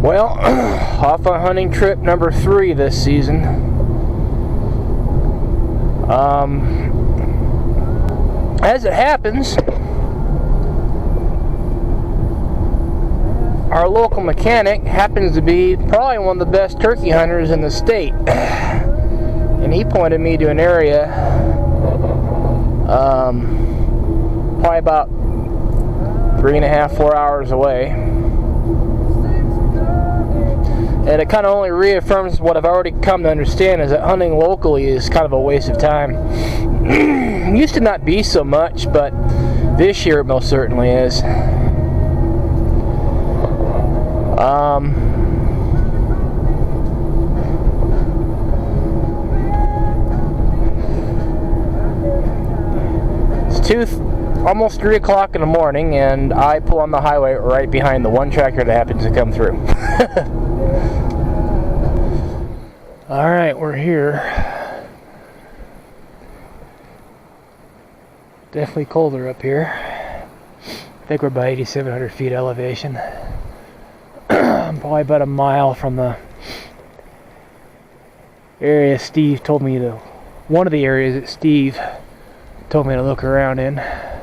Well, off on hunting trip number 3 this season. As it happens, our local mechanic happens to be probably one of the best turkey hunters in the state. And he pointed me to an area probably about 3.5, 4 hours away. And it kind of only reaffirms what I've already come to understand, is that hunting locally is kind of a waste of time. It used to not be so much, but this year it most certainly is. It's almost 3 o'clock in the morning, and I pull on the highway right behind the one tractor that happens to come through. Alright, we're here. Definitely colder up here. I think we're about 8,700 feet elevation. I'm probably about a mile from the area Steve told me to, one of the areas that Steve told me to look around in. A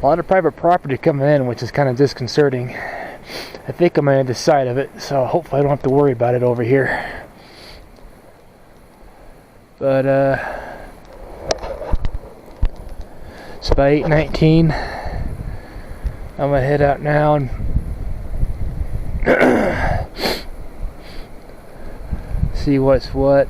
lot of private property coming in, which is kind of disconcerting. I think I'm on the side of it, so hopefully I don't have to worry about it over here. But it's about 8:19. I'm gonna head out now and see what's what.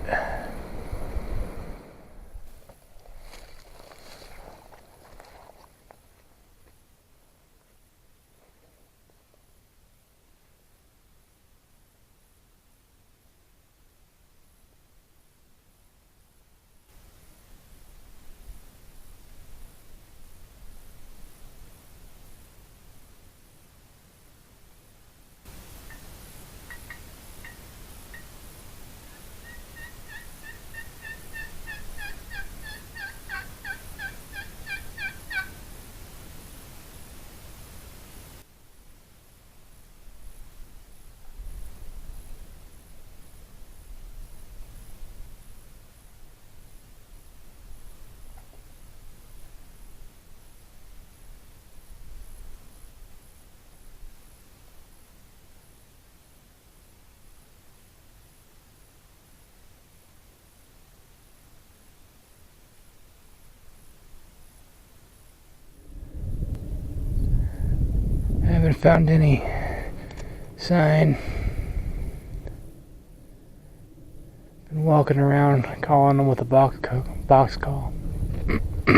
Haven't found any sign. Been walking around calling them with a box call. I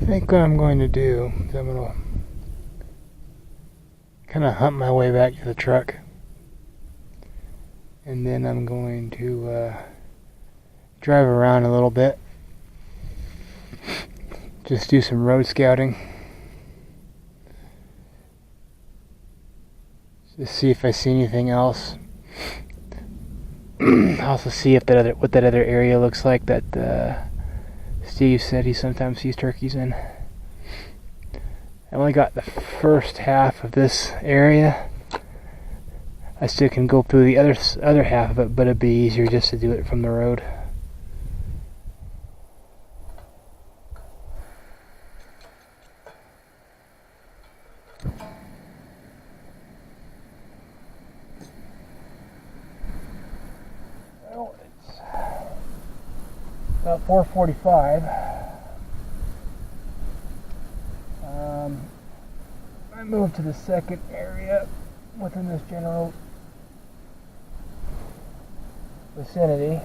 think what I'm going to do is I'm going to kind of hunt my way back to the truck, and then I'm going to drive around a little bit. Just do some road scouting. Just see if I see anything else. Also see if what that other area looks like that Steve said he sometimes sees turkeys in. I only got the first half of this area. I still can go through the other half of it, but it'd be easier just to do it from the road. Well, it's about 4:45. I moved to the second area within this general vicinity.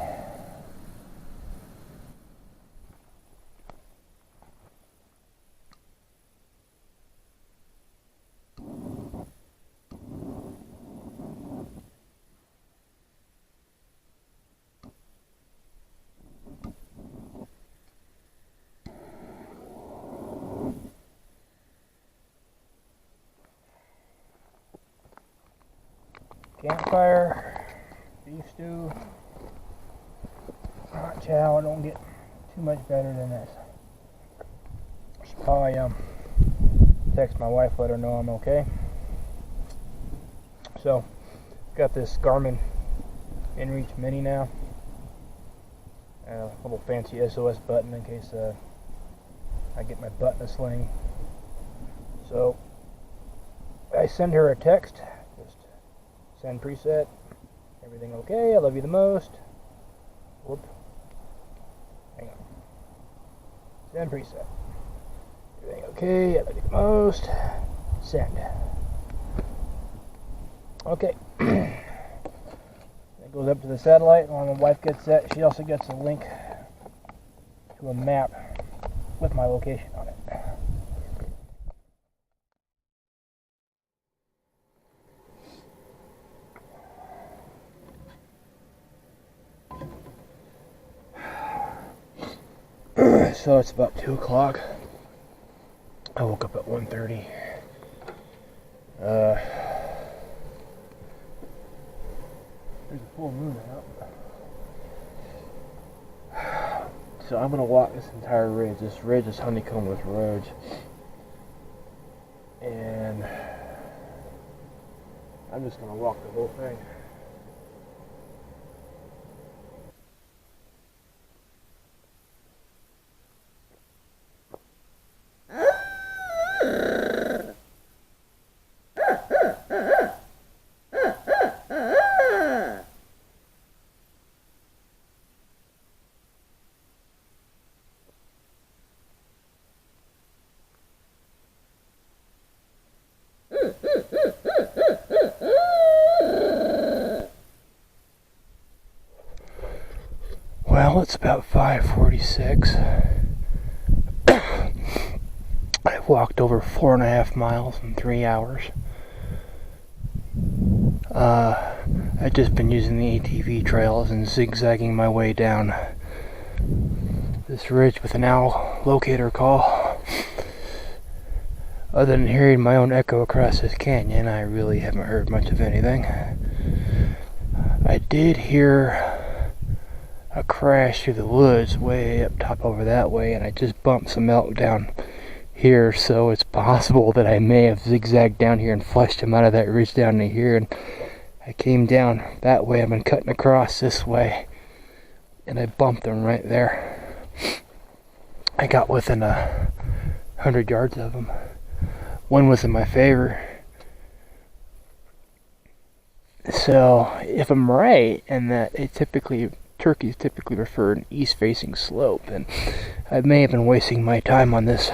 Campfire, beef stew, hot chow don't get too much better than this. Should probably text my wife, let her know I'm okay. So, got this Garmin InReach Mini now. A little fancy SOS button in case I get my butt in a sling. So, I send her a text. Just send preset. Everything okay? I love you the most. Whoop. Hang on. Send preset. Everything okay? I love you the most. Send. Okay. That goes up to the satellite. When my wife gets that, she also gets a link to a map with my location on it. So it's about 2 o'clock. I woke up at 1:30. There's a full moon out. So I'm gonna walk this entire ridge. This ridge is honeycombed with roads. And I'm just gonna walk the whole thing. Well, it's about 5:46. I've walked over 4.5 miles in 3 hours. I've just been using the ATV trails and zigzagging my way down this ridge with an owl locator call. Other than hearing my own echo across this canyon, I really haven't heard much of anything. I did hear a crash through the woods way up top over that way, and I just bumped some elk down here, so it's possible that I may have zigzagged down here and flushed them out of that ridge down to here, and I came down that way. I've been cutting across this way, and I bumped them right there. I got within 100 yards of them. One was in my favor. So if I'm right in that turkeys typically prefer an east-facing slope, and I may have been wasting my time on this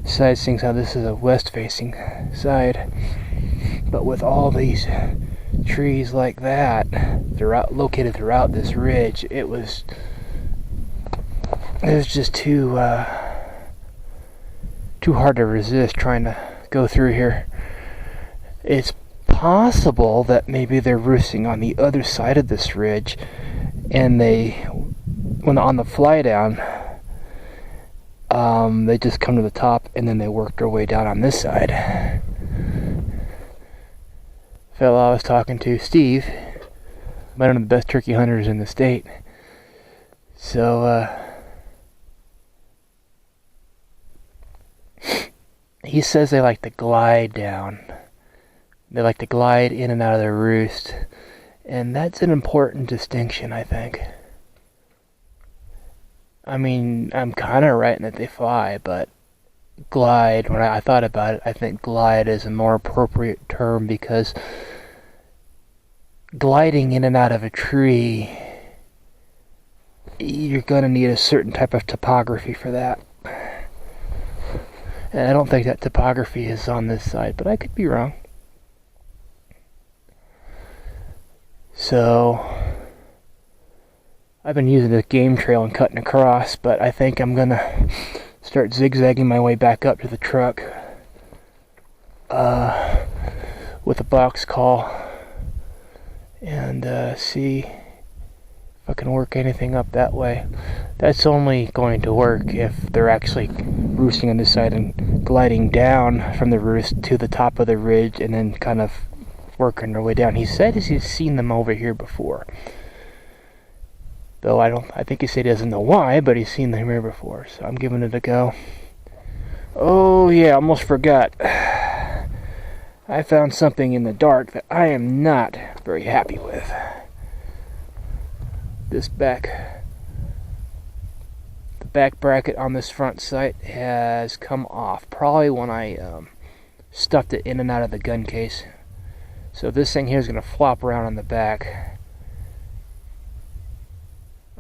side, seeing how this is a west-facing side. But with all these trees like that located throughout this ridge, it was just too hard to resist trying to go through here. It's possible that maybe they're roosting on the other side of this ridge, and when on the fly down, they just come to the top and then they work their way down on this side. Fellow I was talking to, Steve, one of the best turkey hunters in the state. So he says they like to glide down. They like to glide in and out of their roost. And that's an important distinction, I think. I mean, I'm kind of right in that they fly, but glide, when I thought about it, I think glide is a more appropriate term, because gliding in and out of a tree, you're going to need a certain type of topography for that. And I don't think that topography is on this side, but I could be wrong. So I've been using this game trail and cutting across, but I think I'm gonna start zigzagging my way back up to the truck with a box call and see if I can work anything up that way. That's only going to work if they're actually roosting on this side and gliding down from the roost to the top of the ridge and then kind of working their way down. He said he's seen them over here before, Though I think he said he doesn't know why, but he's seen the mirror before, so I'm giving it a go. Oh yeah, almost forgot. I found something in the dark that I am not very happy with. The back bracket on this front sight has come off, probably when I stuffed it in and out of the gun case. So this thing here is going to flop around on the back.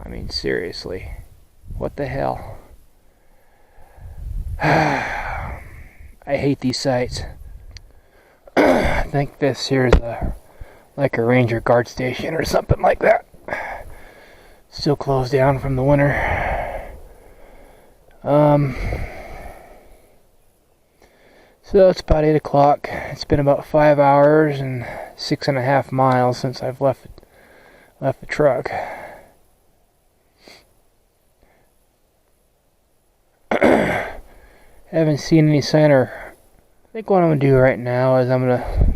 I mean, seriously, what the hell? I hate these sights. I think this here is like a ranger guard station or something like that. Still closed down from the winter. So it's about 8 o'clock. It's been about 5 hours and 6.5 miles since I've left the truck. Haven't seen any sign. I think what I'm gonna do right now is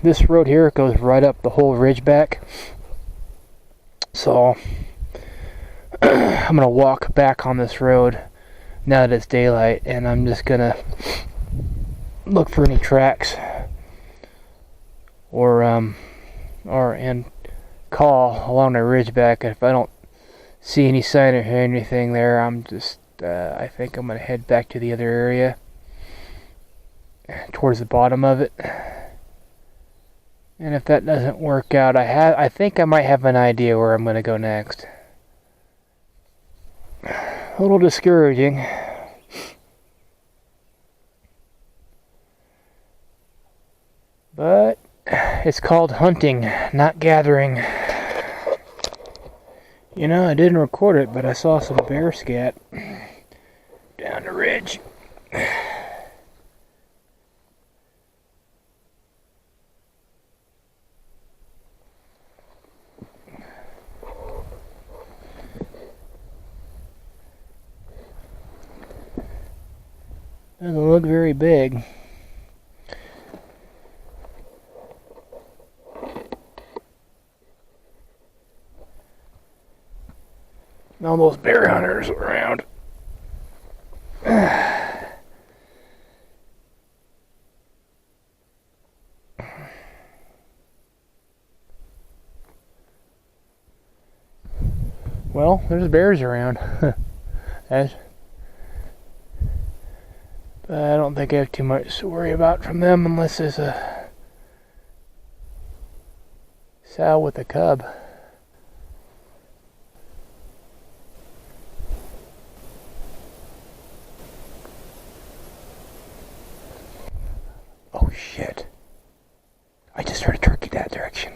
this road here goes right up the whole ridge back. So I'm gonna walk back on this road now that it's daylight, and I'm just gonna look for any tracks and call along the ridge back. If I don't see any sign or hear anything there, I think I'm gonna head back to the other area towards the bottom of it. And if that doesn't work out, I think I might have an idea where I'm gonna go next. A little discouraging. But it's called hunting, not gathering. You know, I didn't record it, but I saw some bear scat down the ridge. Doesn't look very big. All those bear hunters around. Well, there's bears around. But I don't think I have too much to worry about from them unless there's a sow with a cub. Oh shit. I just heard a turkey that direction.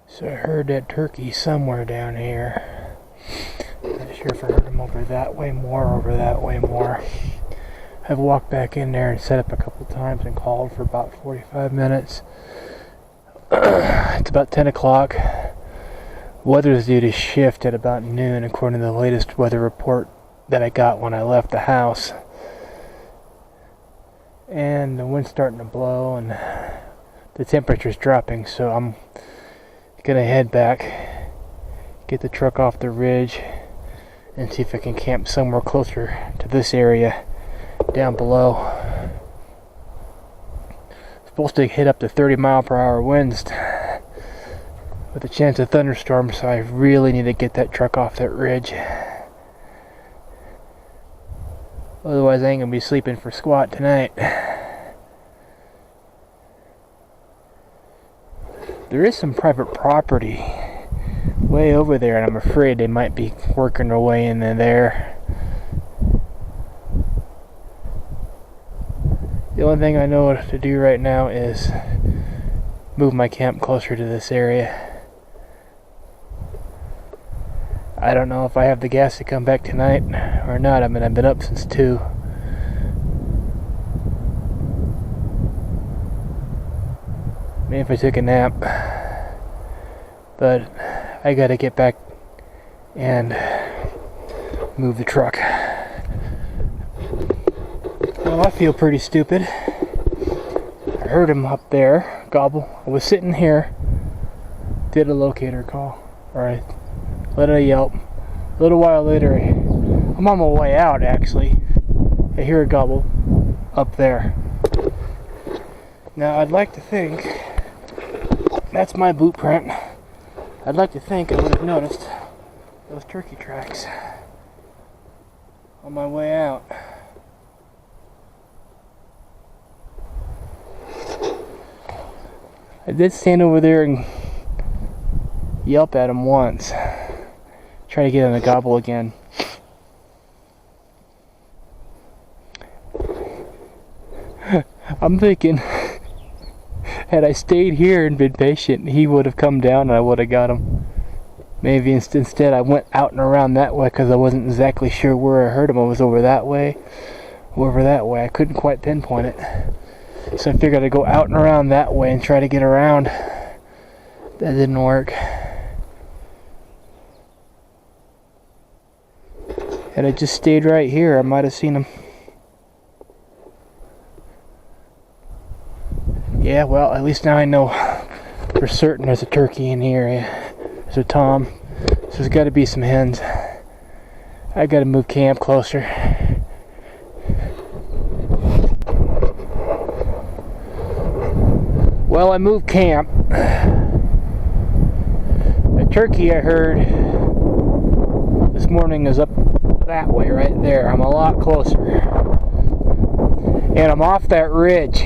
So I heard that turkey somewhere down here. I'm not sure if I heard him over that way more. I've walked back in there and set up a couple times and called for about 45 minutes. It's about 10 o'clock. Weather's due to shift at about noon according to the latest weather report that I got when I left the house. And the wind's starting to blow and the temperature's dropping, so I'm gonna head back, get the truck off the ridge, and see if I can camp somewhere closer to this area down below. Supposed to hit up to 30-mile-per-hour winds with a chance of thunderstorms, so I really need to get that truck off that ridge. Otherwise I ain't gonna be sleeping for squat tonight. There is some private property way over there, and I'm afraid they might be working their way in there. The only thing I know to do right now is move my camp closer to this area. I don't know if I have the gas to come back tonight or not. I mean, I've been up since 2. Maybe if I took a nap. But I gotta get back and move the truck. Well, I feel pretty stupid. I heard him up there gobble. I was sitting here did a locator call, or I let it yelp. A little while later, I'm on my way out actually. I hear a gobble up there. Now I'd like to think that's my boot print. I'd like to think I would have noticed those turkey tracks on my way out. I did stand over there and yelp at him once. Try to get him to gobble again. I'm thinking, had I stayed here and been patient, he would have come down and I would have got him. Maybe instead I went out and around that way because I wasn't exactly sure where I heard him. I was over that way, over that way. I couldn't quite pinpoint it. So I figured I'd go out and around that way and try to get around. That didn't work. Had I just stayed right here, I might have seen him. Yeah, well, at least now I know for certain there's a turkey in the area. There's a tom. So there's got to be some hens. I got to move camp closer. Well, I moved camp. The turkey I heard this morning is up that way, right there. I'm a lot closer. And I'm off that ridge.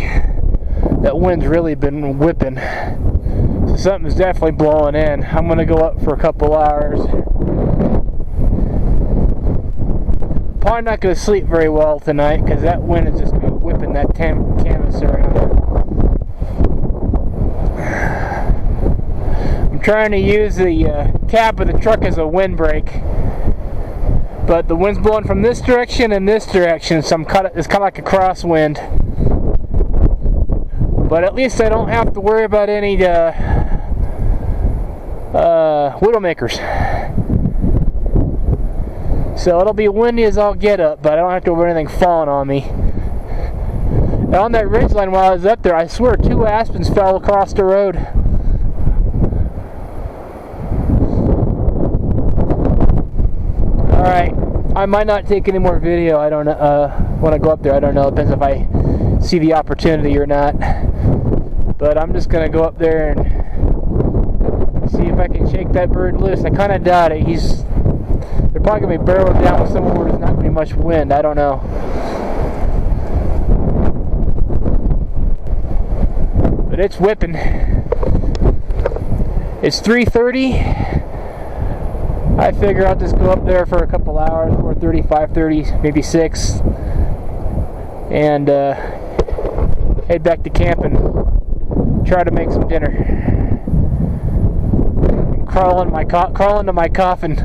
That wind's really been whipping. So something's definitely blowing in. I'm going to go up for a couple hours. Probably not going to sleep very well tonight because that wind is just going to be whipping that canvas around. I'm trying to use the cab of the truck as a windbreak. But the wind's blowing from this direction and this direction, so it's kind of like a crosswind. But at least I don't have to worry about any widowmakers. So it'll be windy as all get up, but I don't have to worry about anything falling on me. And on that ridgeline while I was up there, I swear 2 aspens fell across the road. Alright, I might not take any more video. I don't know, when I go up there, I don't know. It depends if I see the opportunity or not. But I'm just gonna go up there and see if I can shake that bird loose. I kind of doubt it. They're probably gonna be barreled down with somewhere where there's not gonna be much wind. I don't know. But it's whipping. It's 3:30. I figure I'll just go up there for a couple hours, 4:30, 5:30, maybe 6, and head back to camp and try to make some dinner. And crawl into my coffin.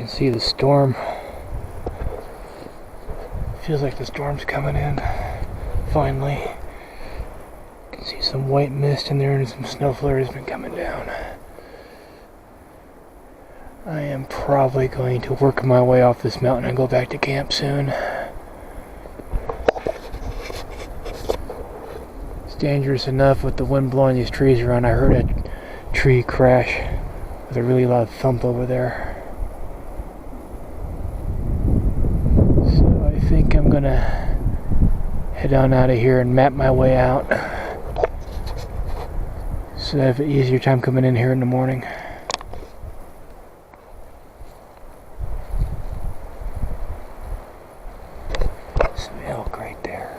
See the storm. Feels like the storm's coming in. Finally. You can see some white mist in there and some snow flurries been coming down. I am probably going to work my way off this mountain and go back to camp soon. It's dangerous enough with the wind blowing these trees around. I heard a tree crash with a really loud thump over there. I think I'm gonna head on out of here and map my way out so I have an easier time coming in here in the morning. Some elk right there.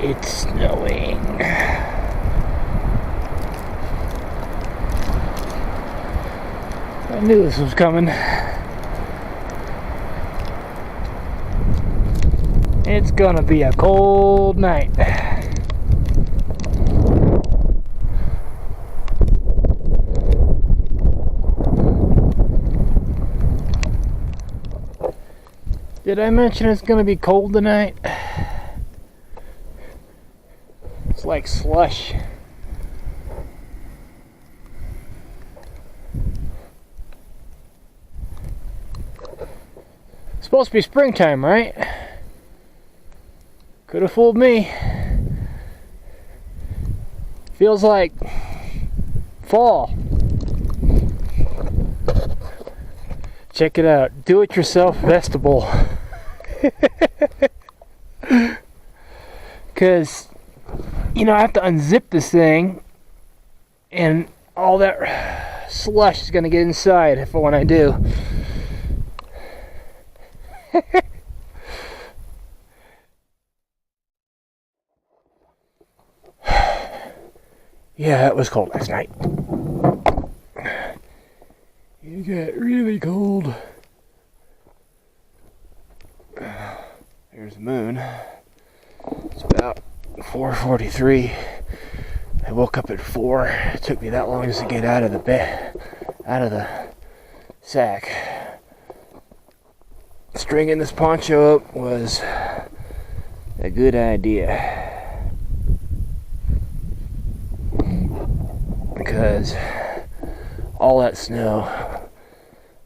It's snowing. I knew this was coming. It's gonna be a cold night. Did I mention it's gonna be cold tonight? It's like slush. It's supposed to be springtime, right? Could have fooled me. Feels like fall. Check it out. Do-it-yourself vestibule. Because, you know, I have to unzip this thing, and all that slush is going to get inside when I do. Yeah, it was cold last night. It got really cold. There's the moon. It's about 4:43. I woke up at 4. It took me that long just to get out of the bed, out of the sack. Stringing this poncho up was a good idea. Because all that snow,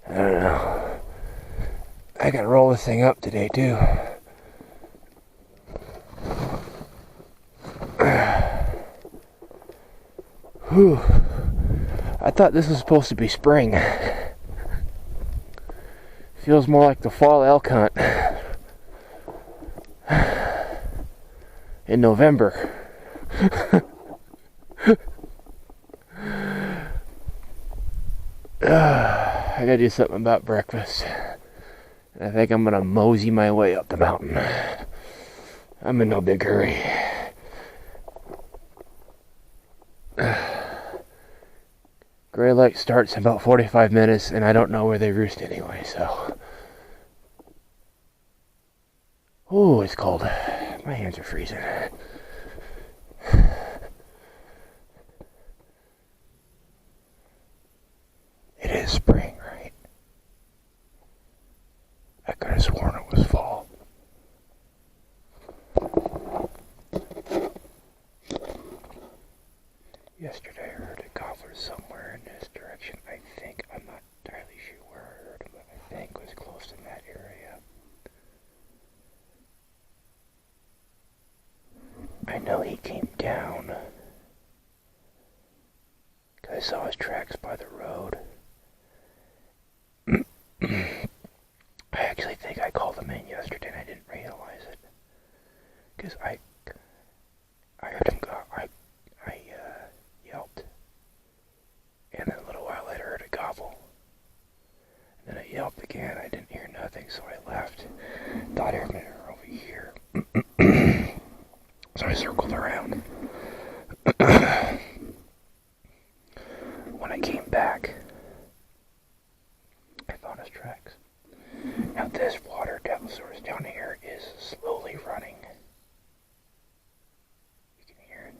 I don't know. I gotta roll this thing up today too. Whew. I thought this was supposed to be spring. Feels more like the fall elk hunt in November. I gotta do something about breakfast. I think I'm gonna mosey my way up the mountain. I'm in no big hurry. Gray light starts in about 45 minutes, and I don't know where they roost anyway, so. Ooh, it's cold. My hands are freezing. It is spring, right? I could have sworn it was fall. Yesterday I heard a gobbler somewhere in this direction. I think, I'm not entirely sure where I heard him, but I think it was close in that area. I know he came down, because I saw his tracks by the road. I actually think I called him in yesterday and I didn't realize it. Because I heard him go, I yelped. And then a little while later I heard a gobble. And then I yelped again, I didn't hear nothing, so I left. Thought I heard her over here. So I circled around. When I came back, I found his tracks. Now this water source down here is slowly running. You can hear it.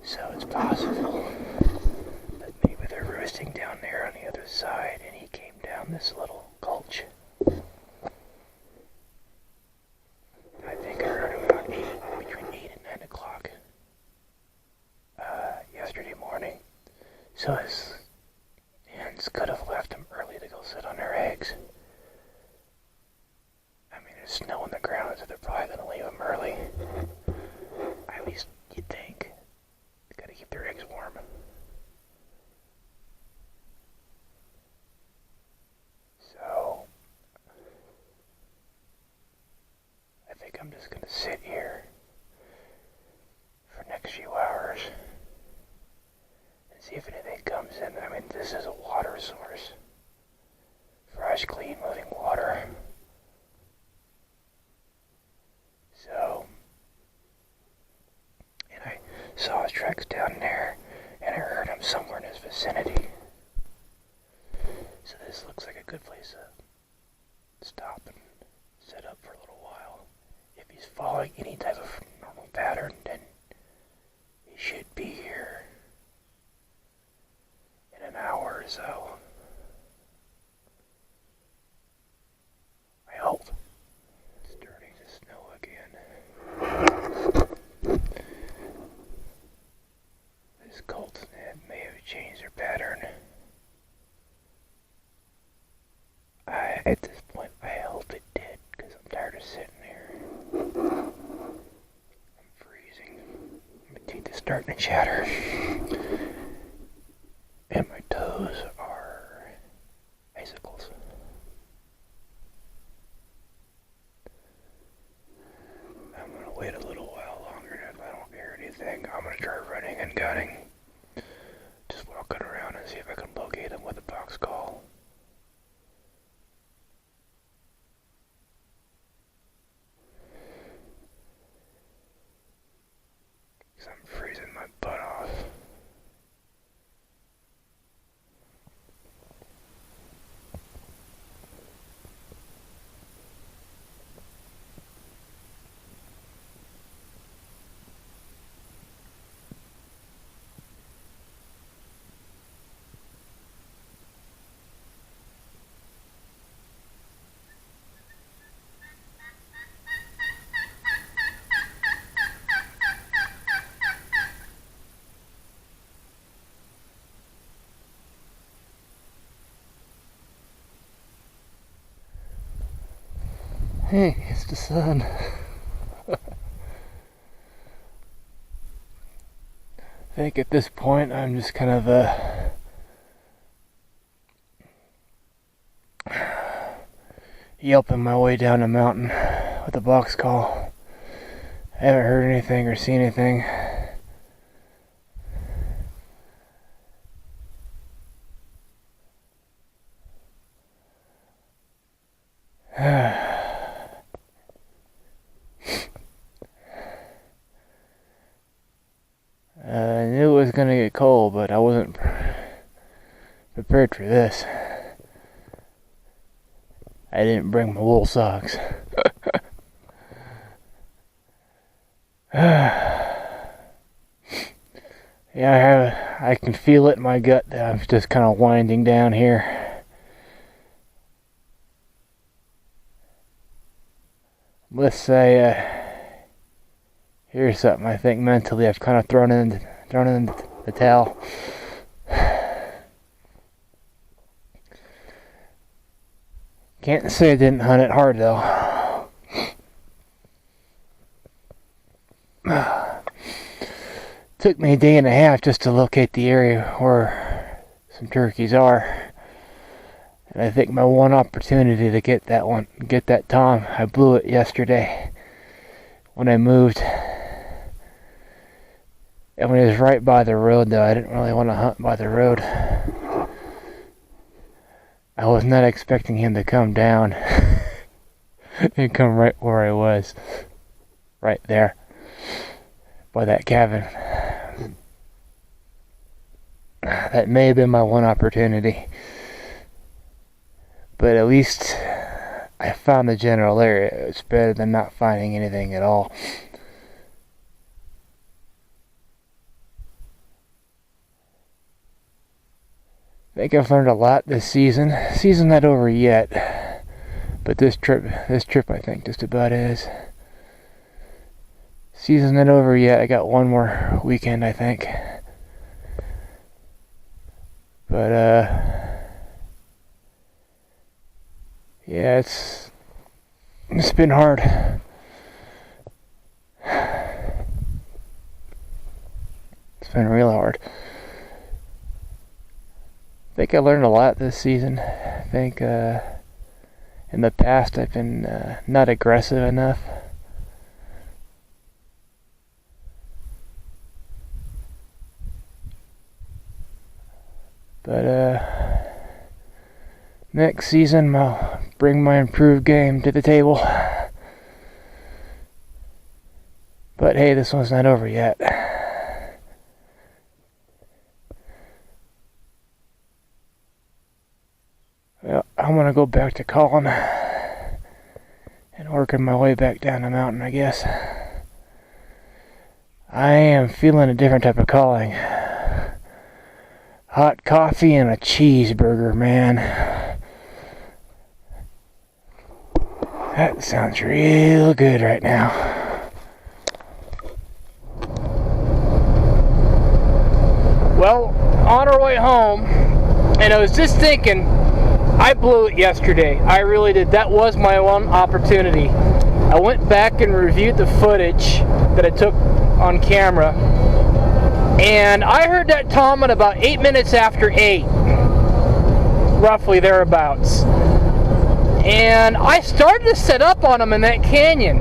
So it's possible that maybe they're roosting down there on the other side and he came down this little gulch. I think I heard him about between 8 and 9 o'clock yesterday morning. So his hens could have left him early to go sit on their eggs. I mean, there's snow on the ground, so they're probably going to leave them early. At least you'd think. They gotta keep their eggs warm. So, I think I'm just going to sit here for the next few hours. See if anything comes in. I mean, this is a water source. Fresh, clean, living water. tracks down there, and I heard him somewhere in his vicinity. So this looks like a good place to stop and set up for a little while. If he's following any type of normal pattern, then he should be here in an hour or so. I hope. It's starting to snow again. This cult may have changed their pattern. At this point, I hope it did, because I'm tired of sitting here. I'm freezing. My teeth are starting to chatter. And my toes are icicles. I'm going to wait a little while longer, and if I don't hear anything, I'm going to try running and gunning. Just walking around and see if I can locate them with a box call. Because I'm freezing my butt off. Hey, it's the sun. I think at this point I'm just kind of yelping my way down a mountain with a box call. I haven't heard anything or seen anything. I knew it was going to get cold, but I wasn't prepared for this. I didn't bring my wool socks. Yeah, I can feel it in my gut that I'm just kind of winding down here. Let's say, here's something I think mentally I've kind of thrown in the towel. Can't say I didn't hunt it hard though. Took me a day and a half just to locate the area where some turkeys are. And I think my one opportunity to get that tom, I blew it yesterday when I moved. And when it was right by the road though, I didn't really want to hunt by the road. I was not expecting him to come down and come right where I was. Right there. By that cabin. That may have been my one opportunity. But at least I found the general area. It's better than not finding anything at all. I think I've learned a lot this season. Season's not over yet, but this trip I think just about is. Season's not over yet. I got one more weekend, I think. But yeah, it's been hard. It's been real hard. I think I learned a lot this season. I think in the past I've been not aggressive enough. But next season I'll bring my improved game to the table. But hey, this one's not over yet. I'm gonna go back to calling and working my way back down the mountain, I guess. I am feeling a different type of calling. Hot coffee and a cheeseburger, man. That sounds real good right now. Well, on our way home, and I was just thinking, I blew it yesterday. I really did. That was my one opportunity. I went back and reviewed the footage that I took on camera, and I heard that tom at about 8 minutes after 8, roughly thereabouts. And I started to set up on him in that canyon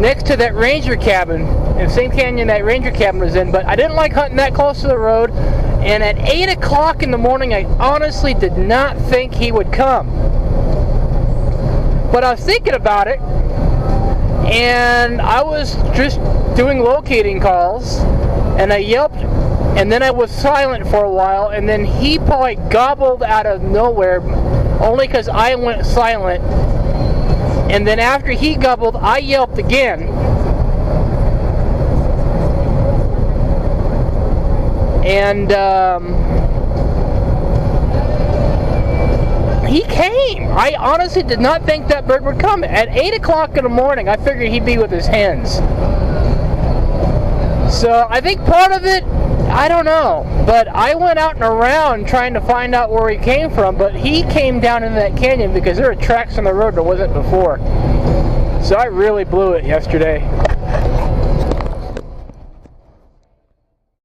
next to that ranger cabin, in the same canyon that ranger cabin was in, but I didn't like hunting that close to the road. And at 8 o'clock in the morning, I honestly did not think he would come. But I was thinking about it, and I was just doing locating calls, and I yelped, and then I was silent for a while, and then he probably gobbled out of nowhere, only because I went silent. And then after he gobbled, I yelped again. And he came. I honestly did not think that bird would come. At 8 o'clock in the morning, I figured he'd be with his hens. So I think part of it, I don't know. But I went out and around trying to find out where he came from. But he came down into that canyon because there were tracks on the road there wasn't before. So I really blew it yesterday.